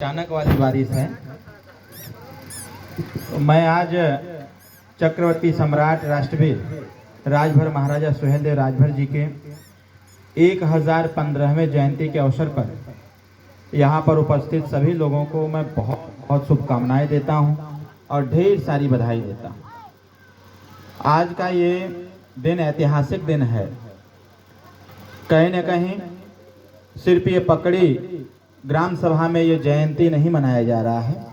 अचानक वाली बारिश है। तो मैं आज चक्रवर्ती सम्राट राष्ट्रवीर राजभर महाराजा सुहेलदेव राजभर जी के 1015वें जयंती के अवसर पर यहाँ पर उपस्थित सभी लोगों को मैं बहुत बहुत शुभकामनाएं देता हूँ और ढेर सारी बधाई देता हूँ। आज का ये दिन ऐतिहासिक दिन है। कहीं न कहीं सिर्फ ये पकड़ी ग्राम सभा में ये जयंती नहीं मनाया जा रहा है।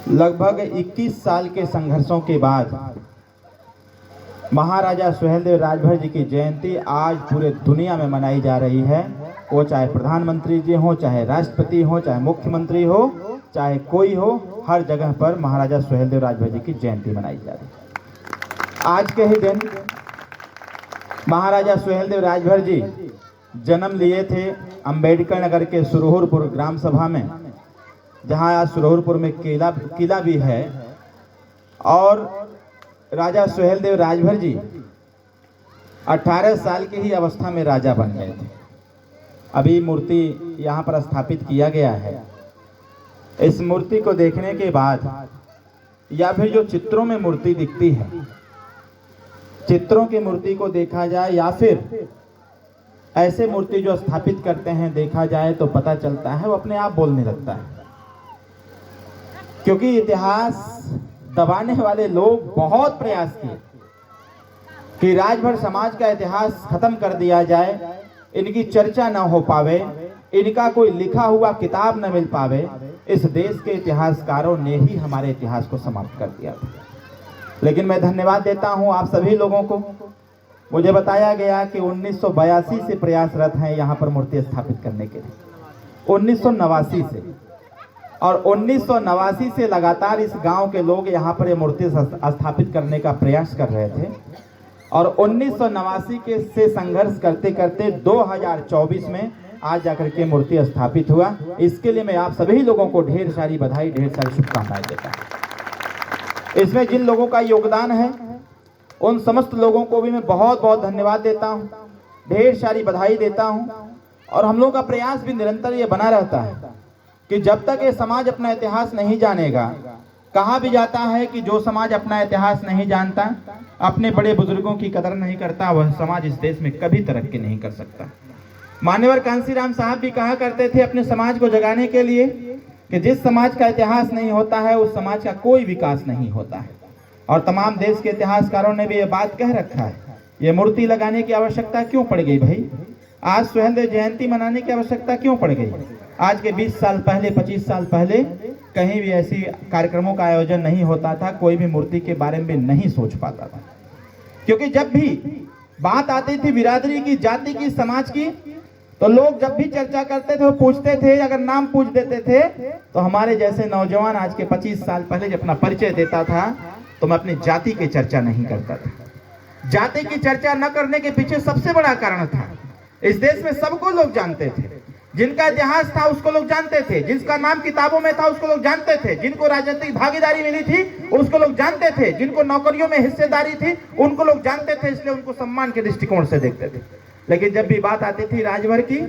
लगभग 21 साल के संघर्षों के बाद महाराजा सुहेलदेव राजभर जी की जयंती आज पूरे दुनिया में मनाई जा रही है। वो चाहे प्रधानमंत्री जी हो, चाहे राष्ट्रपति हो, चाहे मुख्यमंत्री हो, चाहे कोई हो, हर जगह पर महाराजा सुहेलदेव राजभर जी की जयंती मनाई जा रही है। आज के ही दिन महाराजा सुहेलदेव राजभर जी जन्म लिए थे अंबेडकर नगर के सुरहुरपुर ग्राम सभा में, जहां आज सुरहुरपुर में किला भी है। और राजा सुहेलदेव राजभर जी 18 साल की ही अवस्था में राजा बन गए थे। अभी मूर्ति यहां पर स्थापित किया गया है। इस मूर्ति को देखने के बाद या फिर जो चित्रों में मूर्ति दिखती है, चित्रों की मूर्ति को देखा जाए या फिर ऐसे मूर्ति जो स्थापित करते हैं देखा जाए तो पता चलता है वो अपने आप बोलने लगता है। क्योंकि इतिहास दबाने वाले लोग बहुत प्रयास किए कि राजभर समाज का इतिहास खत्म कर दिया जाए, इनकी चर्चा न हो पावे, इनका कोई लिखा हुआ किताब न मिल पावे। इस देश के इतिहासकारों ने ही हमारे इतिहास को समाप्त कर दिया था। लेकिन मैं धन्यवाद देता हूं आप सभी लोगों को। मुझे बताया गया कि 1982 से प्रयासरत हैं यहाँ पर मूर्ति स्थापित करने के लिए, 1989 से। और 1989 से लगातार इस गांव के लोग यहाँ पर ये मूर्ति स्थापित करने का प्रयास कर रहे थे। और 1989 के से संघर्ष करते करते 2024 में आज जाकर के मूर्ति स्थापित हुआ। इसके लिए मैं आप सभी लोगों को ढेर सारी बधाई, ढेर सारी शुभकामनाएं देता हूँ। इसमें जिन लोगों का योगदान है उन समस्त लोगों को भी मैं बहुत बहुत धन्यवाद देता हूं, ढेर सारी बधाई देता हूं। और हम लोगों का प्रयास भी निरंतर ये बना रहता है कि जब तक ये समाज अपना इतिहास नहीं जानेगा, कहा भी जाता है कि जो समाज अपना इतिहास नहीं जानता, अपने बड़े बुजुर्गों की कदर नहीं करता, वह समाज इस देश में कभी तरक्की नहीं कर सकता। मान्यवर कांसीराम साहब भी कहा करते थे अपने समाज को जगाने के लिए कि जिस समाज का इतिहास नहीं होता है उस समाज का कोई विकास नहीं होता है। और तमाम देश के इतिहासकारों ने भी ये बात कह रखा है। ये मूर्ति लगाने की आवश्यकता क्यों पड़ गई भाई? आज सुहेलदेव जयंती मनाने की आवश्यकता क्यों पड़ गई? आज के 20 साल पहले, 25 साल पहले कहीं भी ऐसी कार्यक्रमों का आयोजन नहीं होता था, कोई भी मूर्ति के बारे में नहीं सोच पाता था। क्योंकि जब भी बात आती थी बिरादरी की, जाति की, समाज की, तो लोग जब भी चर्चा करते थे वो पूछते थे, अगर नाम पूछ देते थे तो हमारे जैसे नौजवान आज के 25 साल पहले जब अपना परिचय देता था तो मैं अपनी जाति की चर्चा नहीं करता था। जाति की चर्चा न करने के पीछे सबसे बड़ा कारण था, इस देश में सबको लोग जानते थे। जिनका इतिहास था उसको लोग जानते थे, जिसका नाम किताबों में था उसको लोग जानते थे, जिनको राजनीतिक भागीदारी मिली थी उसको लोग जानते थे, जिनको नौकरियों में हिस्सेदारी थी उनको लोग जानते थे, इसलिए उनको सम्मान के दृष्टिकोण से देखते थे। लेकिन जब भी बात आती थी राजभर की,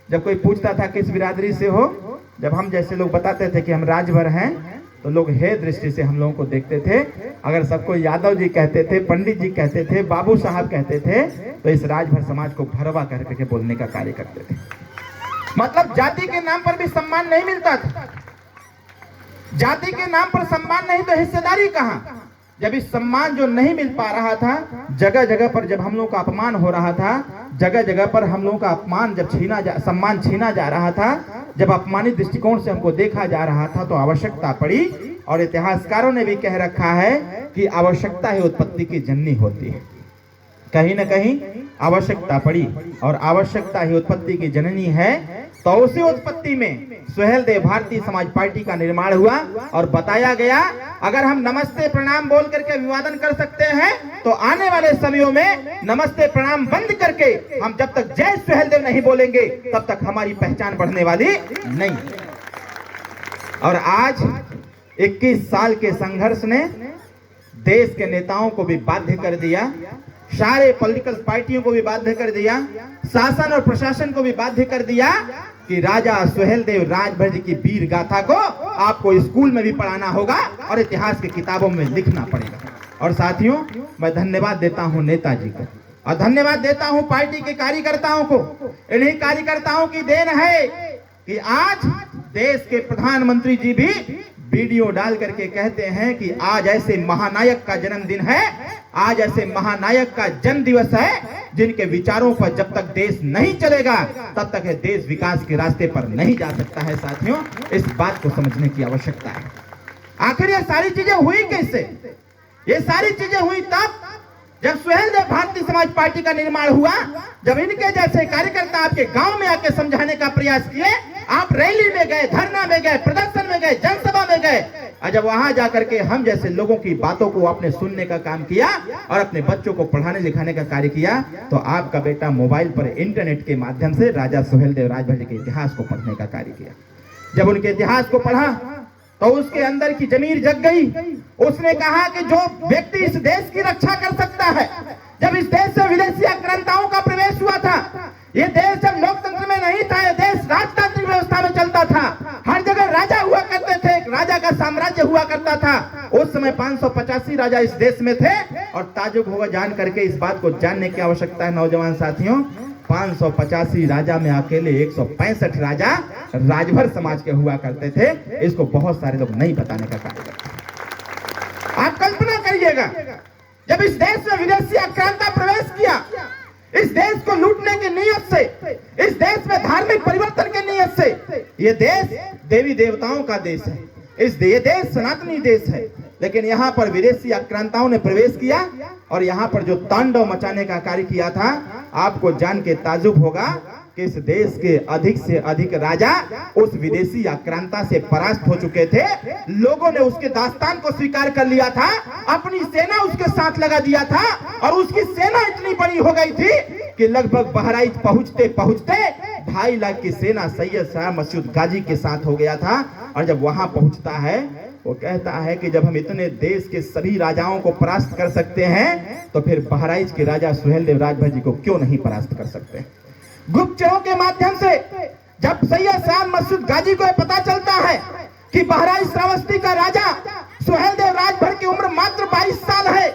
जब कोई पूछता था किस बिरादरी से हो, जब हम जैसे लोग बताते थे कि हम राजभर हैं, तो लोग हे दृष्टि से हम लोगों को देखते थे। अगर सबको यादव जी कहते थे, पंडित जी कहते थे, बाबू साहब कहते थे, तो इस राजभर समाज को भरवा कह करके बोलने का कार्य करते थे। मतलब जाति के नाम पर भी सम्मान नहीं मिलता था। जाति के नाम पर सम्मान नहीं तो हिस्सेदारी कहाँ? जब इस सम्मान जो नहीं मिल पा रहा था, जगह जगह पर जब हम लोगों का अपमान हो रहा था, जगह जगह पर हम लोगों का अपमान जब सम्मान छीना जा रहा था, जब अपमानित दृष्टिकोण से हमको देखा जा रहा था, तो आवश्यकता पड़ी। और इतिहासकारों ने भी कह रखा है कि आवश्यकता ही उत्पत्ति की जननी होती है। कहीं न कहीं आवश्यकता पड़ी और आवश्यकता ही उत्पत्ति की जननी है। तो उसी उत्पत्ति में सुहेलदेव भारतीय समाज पार्टी का निर्माण हुआ और बताया गया अगर हम नमस्ते प्रणाम बोल करके अभिवादन कर सकते हैं तो आने वाले समयों में नमस्ते प्रणाम बंद करके हम जब तक जय सुहेलदेव नहीं बोलेंगे तब तक हमारी पहचान बढ़ने वाली नहीं। और आज 21 साल के संघर्ष ने देश के नेताओं को भी बाध्य कर दिया सारे पॉलिटिकल पार्टियों को भी बाध्य कर दिया, शासन और प्रशासन को भी बाध्य कर दिया कि राजा सुहेलदेव राजभर जी की वीर गाथा को आपको स्कूल में भी पढ़ाना होगा और इतिहास की किताबों में लिखना पड़ेगा। और साथियों, मैं धन्यवाद देता हूं नेताजी को और धन्यवाद देता हूं पार्टी के कार्यकर्ताओं को। इन्हीं कार्यकर्ताओं की देन है कि आज देश के प्रधानमंत्री जी भी वीडियो डाल करके कहते हैं कि आज ऐसे महानायक का जन्मदिन है, आज ऐसे महानायक का जन्म दिवस है जिनके विचारों पर जब तक देश नहीं चलेगा तब तक है देश विकास के रास्ते पर नहीं जा सकता है। साथियों, इस बात को समझने की आवश्यकता है। आखिर ये सारी चीजें हुई कैसे? ये सारी चीजें हुई तब जब सुहेलदेव भारतीय समाज पार्टी का निर्माण हुआ, जब इनके जैसे कार्यकर्ता आपके गांव में आके समझाने का प्रयास किए, आप रैली में गए, धरना में गए, प्रदर्शन में गए, जनसभा में गए, और जब वहां जाकर के हम जैसे लोगों की बातों को आपने सुनने का काम किया और अपने बच्चों को पढ़ाने लिखाने का कार्य किया, तो आपका बेटा मोबाइल पर इंटरनेट के माध्यम से राजा सुहेलदेव राजभर जी के इतिहास को पढ़ने का कार्य किया। जब उनके इतिहास को पढ़ा तो उसके अंदर की जमीर जग गई। उसने कहा कि जो व्यक्ति इस देश की रक्षा कर सकता है, जब इस देश से विदेशी आक्रांताओं का प्रवेश हुआ था, ये देश जब लोकतंत्र में नहीं था, ये देश राजतांत्रिक व्यवस्था में चलता था, हर जगह राजा हुआ करते थे, राजा का साम्राज्य हुआ करता था। उस समय 585 राजा इस देश में थे और ताजुब होगा जान करके, इस बात को जानने की आवश्यकता है नौजवान साथियों, 585 राजा में अकेले 165 राजा राजभर समाज के हुआ करते थे। इसको बहुत सारे लोग नहीं बताने का कार्य करते। आप कल्पना करिएगा, जब इस देश में विदेशी आक्रांता प्रवेश किया, इस देश को लूटने की नीयत से, इस देश में धार्मिक परिवर्तन की नीयत से, ये देश देवी देवताओं का देश है, ये देश सनातनी देश है, लेकिन यहाँ पर विदेशी आक्रांताओं ने प्रवेश किया और यहाँ पर जो तांडव मचाने का कार्य किया था, आपको जान के ताजुब होगा कि इस देश के अधिक से अधिक राजा उस विदेशी आक्रांता से परास्त हो चुके थे। लोगों ने उसके दास्तान को स्वीकार कर लिया था, अपनी सेना उसके साथ लगा दिया था और उसकी सेना इतनी बड़ी हो गई थी कि लगभग बहराइच पहुंचते पहुंचते 2.5 लाख की सेना सैयद शाह मसूद गाजी के साथ हो गया था। और जब वहां पहुंचता है, वो कहता है कि जब हम इतने देश के सभी राजाओं को परास्त कर सकते हैं, तो फिर बहराइच के राजा सुहेलदेव राजभर जी को क्यों नहीं परास्त कर सकते। गुप्तचरों के माध्यम से जब सैयद शाह मसूद गाजी को पता चलता है कि बहराइच श्रावस्ती का राजा सुहेलदेव राजभर की उम्र मात्र 22 साल है,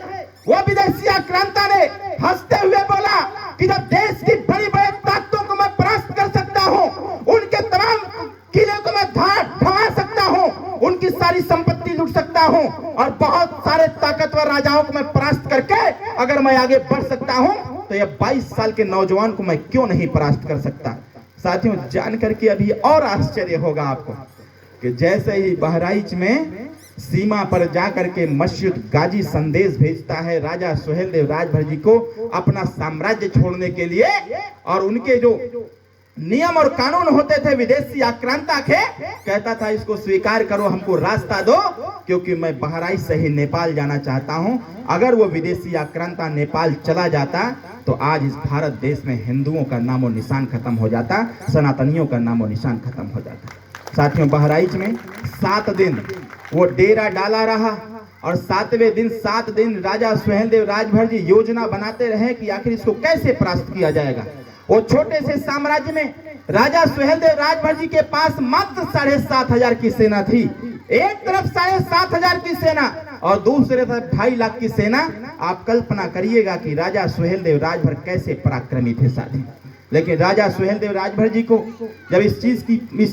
वो विदेशी आक्रांता ने हंसते हुए बोला कि जब देश की बड़ी बड़ी ताकतों को मैं परास्त कर सकता हूँ, उनके तमाम किले को मैं ढहा सकता हूँ, उनकी सारी संपत्ति लूट सकता हूँ और बहुत सारे ताकतवर राजाओं को मैं परास्त करके अगर मैं आगे बढ़ सकता हूँ, तो ये 22 साल के नौजवान को मैं क्यों नहीं परास्त कर सकता। साथियों, जान करके अभी और आश्चर्य होगा आपको कि जैसे ही बहराइच में सीमा पर जाकर के मसूद गाजी संदेश भेजता है राजा सुहेलदेव राजभर जी को अपना साम्राज्य छोड़ने के लिए, और उनके जो नियम और कानून होते थे विदेशी आक्रांता के, कहता था इसको स्वीकार करो, हमको रास्ता दो, क्योंकि मैं बहराइच से ही नेपाल जाना चाहता हूं। अगर वो विदेशी आक्रांता नेपाल चला जाता तो आज इस भारत देश में हिंदुओं का नामो निशान खत्म हो जाता, सनातनियों का नामो निशान खत्म हो जाता। साथियों, बहराइच में 7 दिन वो डेरा डाला रहा और 7वें दिन 7 दिन राजा सुहेलदेव राजभर जी योजना बनाते रहे कि आखिर इसको कैसे परास्त किया जाएगा। वो छोटे से साम्राज्य में राजा सुहेलदेव राजभर जी के पास मात्र 7,500 की सेना थी। एक तरफ 7,500 की सेना और दूसरे तरफ 2.5 लाख की सेना। आप कल्पना करिएगा कि राजा सुहेलदेव राजभर कैसे पराक्रमी थे साथी। लेकिन राजा सुहेलदेव राजभर जी को जब इस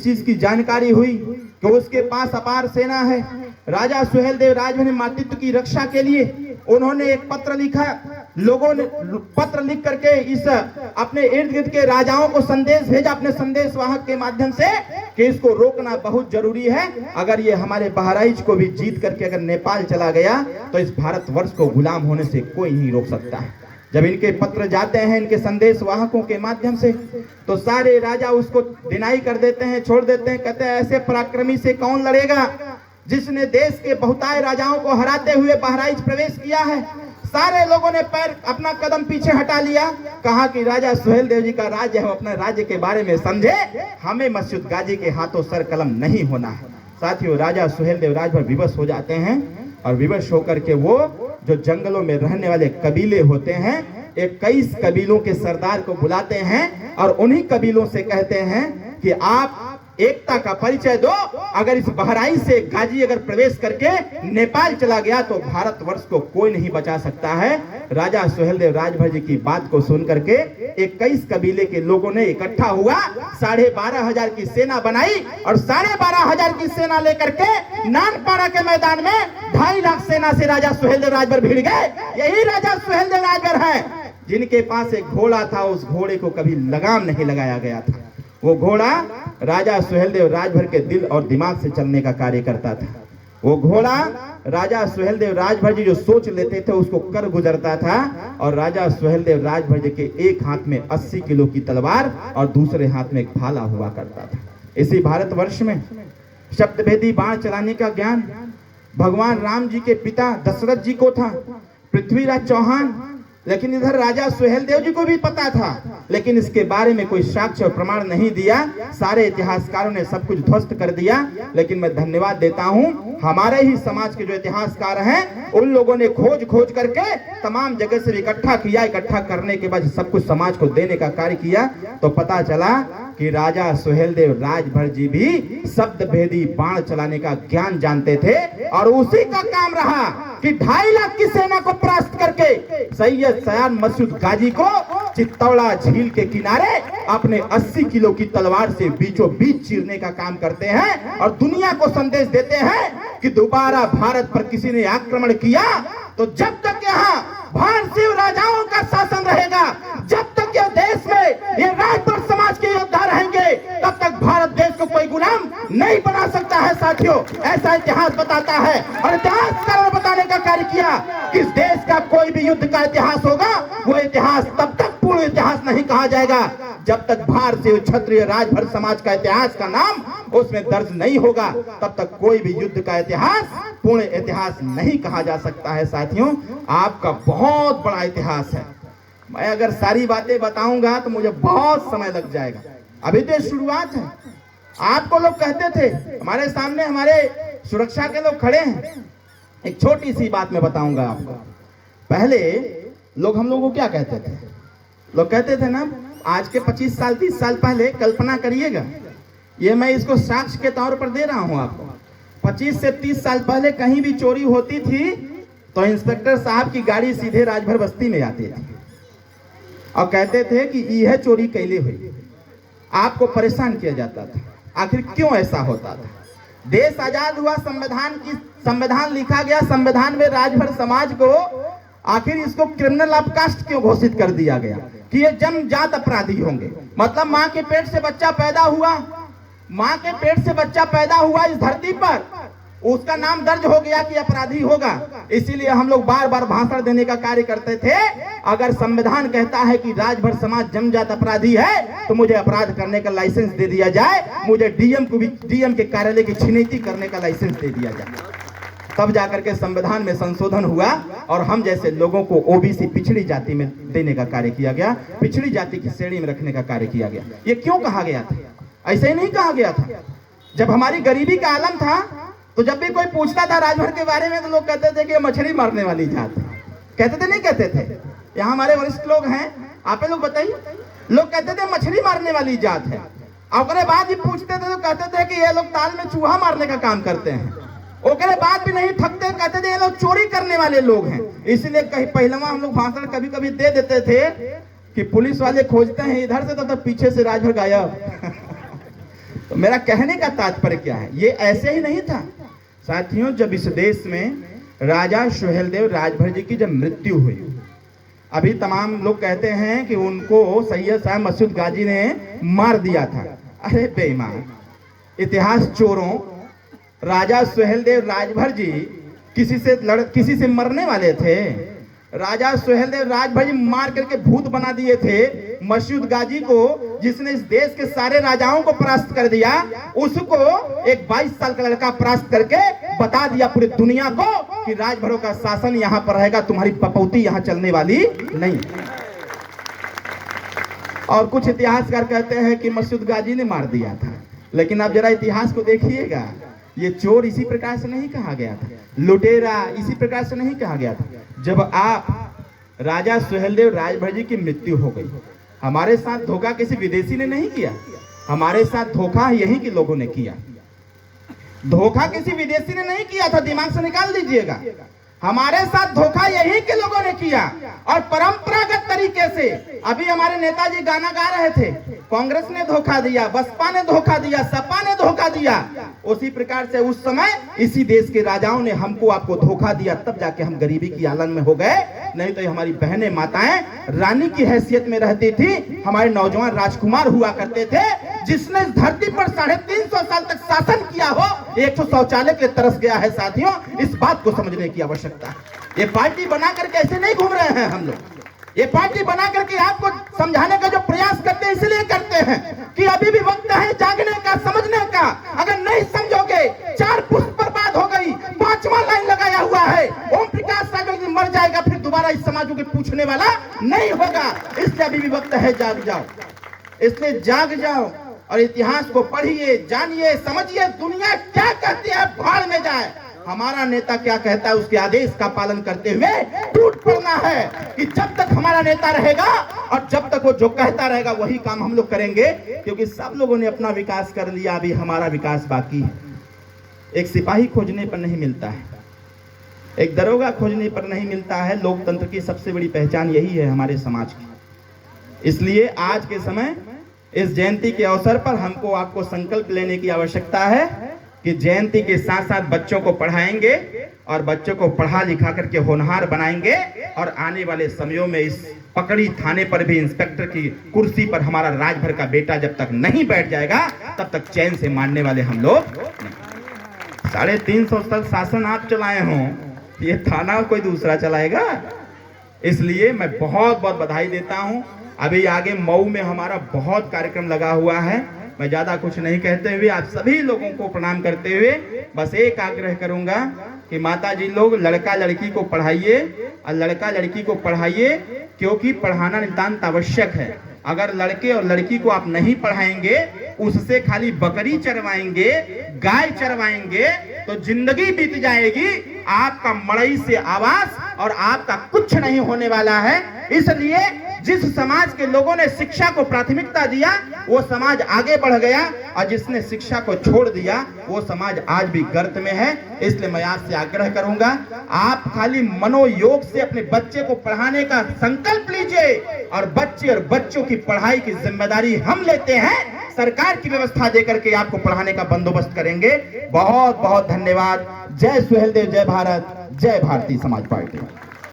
चीज की जानकारी हुई कि उसके पास अपार सेना है, राजा सुहेलदेव राजभर ने मातृत्व की रक्षा के लिए उन्होंने एक पत्र लिखा। लोगों ने पत्र लिख करके इस अपने इर्द गिर्द के राजाओं को संदेश भेजा अपने संदेश वाहक के माध्यम से कि इसको रोकना बहुत जरूरी है। अगर ये हमारे बहराइच को भी जीत करके अगर नेपाल चला गया तो इस भारतवर्ष को गुलाम होने से कोई नहीं रोक सकता है। जब इनके पत्र जाते हैं इनके संदेश वाहकों के माध्यम से, तो सारे राजा उसको डिनाई कर देते हैं, छोड़ देते हैं। कहते हैं ऐसे पराक्रमी से कौन लड़ेगा जिसने देश के बहुताय राजाओं को हराते हुए बहराइच प्रवेश किया है। सारे लोगों ने पैर अपना कदम पीछे हटा लिया, कहा कि राजा सुहेलदेव जी का राज्य है, अपने राज्य के बारे में समझे, हमें मसूद गाजी के हाथों सर कलम नहीं होना है। साथियों, राजा सुहेलदेव राजभर विवश हो जाते हैं और विवश होकर के वो जो जंगलों में रहने वाले कबीले होते हैं, 21 कबीलों के सरदार को बुलाते हैं और उन्हीं कबीलों से कहते हैं कि आप एकता का परिचय दो। अगर इस बहराइच से गाजी अगर प्रवेश करके नेपाल चला गया तो भारतवर्ष को कोई नहीं बचा सकता है। राजा सुहेलदेव राजभर जी की बात को सुन करके 21 कबीले के लोगों ने इकट्ठा हुआ, 12,500 की सेना बनाई और 12,500 की सेना लेकर के नानपाड़ा के मैदान में 2.5 लाख सेना से राजा सुहेलदेव राजभर भिड़ गए। यही राजा सुहेलदेव राजभर है जिनके पास एक घोड़ा था, उस घोड़े को कभी लगाम नहीं लगाया गया था। वो घोड़ा राजा सुहेलदेव राजभर के दिल और दिमाग से चलने का कार्य करता था। वो घोड़ा राजा सुहेलदेव राजभर जी जो सोच लेते थे उसको कर गुजरता था। और राजा सुहेलदेव राजभर जी के एक हाथ में 80 किलो की तलवार और दूसरे हाथ में एक भाला हुआ करता था। इसी भारतवर्ष में शब्दभेदी बाण चलाने का ज्ञान भगवान राम जी के पिता दशरथ जी को था, पृथ्वीराज चौहान। लेकिन इधर राजा सुहेलदेव जी को भी पता था, लेकिन इसके बारे में कोई साक्ष्य और प्रमाण नहीं दिया। सारे इतिहासकारों ने सब कुछ ध्वस्त कर दिया। लेकिन मैं धन्यवाद देता हूं हमारे ही समाज के जो इतिहासकार हैं, उन लोगों ने खोज खोज करके तमाम जगह से इकट्ठा किया। इकट्ठा करने के बाद सब कुछ समाज को देने का कार्य किया तो पता चला कि राजा सुहेलदेव राजभर जी भी शब्द भेदी बाण चलाने का ज्ञान जानते थे। और उसी का काम रहा कि 2.5 लाख की सेना को परास्त करके सैयद सयान मसूद गाजी को चित्तौड़ा झील के किनारे अपने 80 किलो की तलवार से बीचों बीच चीरने का काम करते हैं और दुनिया को संदेश देते हैं कि दोबारा भारत पर किसी ने आक्रमण किया तो जब तक यहाँ भारतीय राजाओं का शासन रहेगा, जब तक यह देश में ये राजभर समाज के योद्धा रहेंगे, तब तक भारत देश को कोई गुलाम नहीं बना सकता है। साथियों, ऐसा इतिहास बताता है और इतिहासकारों ने बताने का कार्य किया कि इस देश का कोई भी युद्ध का इतिहास होगा, वो इतिहास तब तक पूर्ण इतिहास नहीं कहा जाएगा जब तक भारतीय क्षत्रिय राजभर समाज का इतिहास का नाम उसमें दर्ज नहीं होगा, तब तक कोई भी युद्ध का इतिहास पूर्ण इतिहास नहीं कहा जा सकता है। साथियों, आपका बहुत बड़ा इतिहास है। मैं अगर सारी बातें बताऊंगा तो मुझे बहुत समय लग जाएगा। अभी तो शुरुआत है। आपको लोग कहते थे, हमारे सामने हमारे सुरक्षा के लोग खड़े हैं। एक छोटी सी बात मैं बताऊंगा आपको। पहले लोग हम लोगों को क्या कहते थे? लोग कहते थे ना, आज के 25 साल 30 साल पहले कल्पना करिएगा, ये मैं इसको साक्ष्य के तौर पर दे रहा हूं आपको। 25 से 30 साल पहले कहीं भी चोरी होती थी तो इंस्पेक्टर साहब की गाड़ी सीधे राजभर बस्ती में आती थी और कहते थे कि यह चोरी कैले हुई। आपको परेशान किया जाता था। आखिर क्यों ऐसा होता था? देश आजाद हुआ, संविधान लिखा गया, संविधान में राजभर समाज को आखिर इसको क्रिमिनल ऑफ कास्ट क्यों घोषित कर दिया गया कि ये जन्मजात अपराधी होंगे? मतलब माँ के पेट से बच्चा पैदा हुआ, माँ के पेट से बच्चा पैदा हुआ इस धरती पर, उसका नाम दर्ज हो गया कि अपराधी होगा। इसीलिए हम लोग बार बार भाषण देने का कार्य करते थे। अगर संविधान कहता है कि राजभर समाज जन्मजात अपराधी है तो मुझे अपराध करने का लाइसेंस दे दिया जाए, मुझे डीएम के कार्यालय की छिनैती करने का लाइसेंस दे दिया जाए। तब जाकर के संविधान में संशोधन हुआ और हम जैसे लोगों को ओबीसी पिछड़ी जाति में देने का कार्य किया गया, पिछड़ी जाति की श्रेणी में रखने का कार्य किया गया। ये क्यों कहा गया था? ऐसे ही नहीं कहा गया था। जब हमारी गरीबी का आलम था तो जब भी कोई पूछता था राजभर के बारे में तो लोग कहते थे कि मछली मारने वाली जात है। कहते थे नहीं कहते थे? यहाँ हमारे वरिष्ठ लोग हैं, आप लोग बताइए। लोग कहते थे मछली मारने वाली जात है। और बाद ही पूछते थे तो कहते थे कि ये लोग ताल में चूहा मारने का काम करते हैं। ओकरे बाद भी नहीं थकते, कहते थे ये लोग चोरी करने वाले लोग हैं। इसलिए कहीं पहलवा हम लोग भाषण कभी कभी दे देते थे कि पुलिस वाले खोजते हैं इधर से तो पीछे से राजभर गायब। तो मेरा कहने का तात्पर्य क्या है? ये ऐसे ही नहीं था साथियों। जब इस देश में राजा सुहेलदेव राजभर जी की जब मृत्यु हुई, अभी तमाम लोग कहते हैं कि उनको सैयद सयान मसूद गाजी ने मार दिया था। अरे बेईमान, इतिहास चोरों, राजा सुहेलदेव राजभर जी किसी से मरने वाले थे? राजा सुहेलदेव राजभर जी मार करके भूत बना दिए थे मसूद गाजी को, जिसने इस देश के सारे राजाओं को परास्त कर दिया। उसको एक 22 साल का लड़का परास्त करके बता दिया पूरी दुनिया को कि राजभरों का शासन यहाँ पर रहेगा, तुम्हारी पपौती यहाँ चलने वाली नहीं। और कुछ इतिहासकार कहते हैं कि मसूद गाजी ने मार दिया था। लेकिन आप जरा इतिहास को देखिएगा, ये चोर इसी प्रकार से नहीं कहा गया था, लुटेरा इसी प्रकार से नहीं कहा गया था। जब आप राजा सुहेलदेव राजभर जी की मृत्यु हो गई, हमारे साथ धोखा किसी विदेशी ने नहीं किया, हमारे साथ धोखा यही के लोगों ने किया। धोखा किसी विदेशी ने नहीं किया था, दिमाग से निकाल दीजिएगा। हमारे साथ धोखा यही के लोगों ने किया और परंपरागत तरीके से। अभी हमारे नेताजी गाना गा रहे थे, कांग्रेस ने धोखा दिया, बसपा ने धोखा दिया, सपा ने धोखा दिया। उसी प्रकार से उस समय इसी देश के राजाओं ने हमको आपको धोखा दिया, तब जाके हम गरीबी की आलन में हो गए। नहीं तो हमारी बहनें माताएं रानी की हैसियत में रहती थी, हमारे नौजवान राजकुमार हुआ करते थे। जिसने इस धरती पर 350 साल तक शासन किया हो, 100 शौचालय के तरस गया है साथियों। इस बात को समझने की आवश्यकता है। ये पार्टी बना करके ऐसे नहीं घूम रहे हैं हम लोग। ये पार्टी बना करके आपको समझाने का जो प्रयास करते हैं इसलिए करते हैं कि अभी भी वक्त है जागने का, समझने का। अगर नहीं समझोगे, 4 पुष्प बर्बाद हो गई, 5वां लाइन लगाया हुआ है, ओम प्रकाश सागर मर जाएगा, फिर दोबारा इस समाज को पूछने वाला नहीं होगा। इसलिए अभी भी वक्त है, जाग जाओ। इसलिए जाग जाओ और इतिहास को पढ़िए, जानिए, समझिए। दुनिया क्या कहती है, भाड़ में जाए। हमारा नेता क्या कहता है, उसके आदेश का पालन करते हुए टूट पड़ना है कि जब तक हमारा नेता रहेगा और जब तक वो जो कहता रहेगा वही काम हम लोग करेंगे। क्योंकि सब लोगों ने अपना विकास कर लिया, अभी हमारा विकास बाकी है। एक सिपाही खोजने पर नहीं मिलता है, एक दरोगा खोजने पर नहीं मिलता है। लोकतंत्र की सबसे बड़ी पहचान यही है हमारे समाज की। इसलिए आज के समय इस जयंती के अवसर पर हमको आपको संकल्प लेने की आवश्यकता है कि जयंती के साथ साथ बच्चों को पढ़ाएंगे और बच्चों को पढ़ा लिखा करके होनहार बनाएंगे। और आने वाले समयों में इस पकड़ी थाने पर भी इंस्पेक्टर की कुर्सी पर हमारा राजभर का बेटा जब तक नहीं बैठ जाएगा, तब तक चैन से मानने वाले हम लोग नहीं। 350 साल शासन आप चलाए हों, ये थाना कोई दूसरा चलाएगा। इसलिए मैं बहुत बहुत बधाई देता हूं। अभी आगे मऊ में हमारा बहुत कार्यक्रम लगा हुआ है। मैं ज्यादा कुछ नहीं कहते हुए आप सभी लोगों को प्रणाम करते हुए बस एक आग्रह करूंगा कि माता जी लोग लड़का लड़की को पढ़ाइए और लड़का लड़की को पढ़ाइए, क्योंकि पढ़ाना नितांत आवश्यक है। अगर लड़के और लड़की को आप नहीं पढ़ाएंगे, उससे खाली बकरी चरवाएंगे, गाय चरवाएंगे, तो जिंदगी बीत जाएगी। आपका मड़ई से आवास और आपका कुछ नहीं होने वाला है। इसलिए जिस समाज के लोगों ने शिक्षा को प्राथमिकता दिया, वो समाज आगे बढ़ गया, और जिसने शिक्षा को छोड़ दिया वो समाज आज भी गर्त में है। इसलिए मैं आपसे आग्रह करूंगा, आप खाली मनोयोग से अपने बच्चे को पढ़ाने का संकल्प लीजिए और बच्चे और बच्चों की पढ़ाई की जिम्मेदारी हम लेते हैं। सरकार की व्यवस्था देकर के आपको पढ़ाने का बंदोबस्त करेंगे। बहुत बहुत धन्यवाद। जय सुहेलदेव, जय भारत, जय भारतीय समाज पार्टी।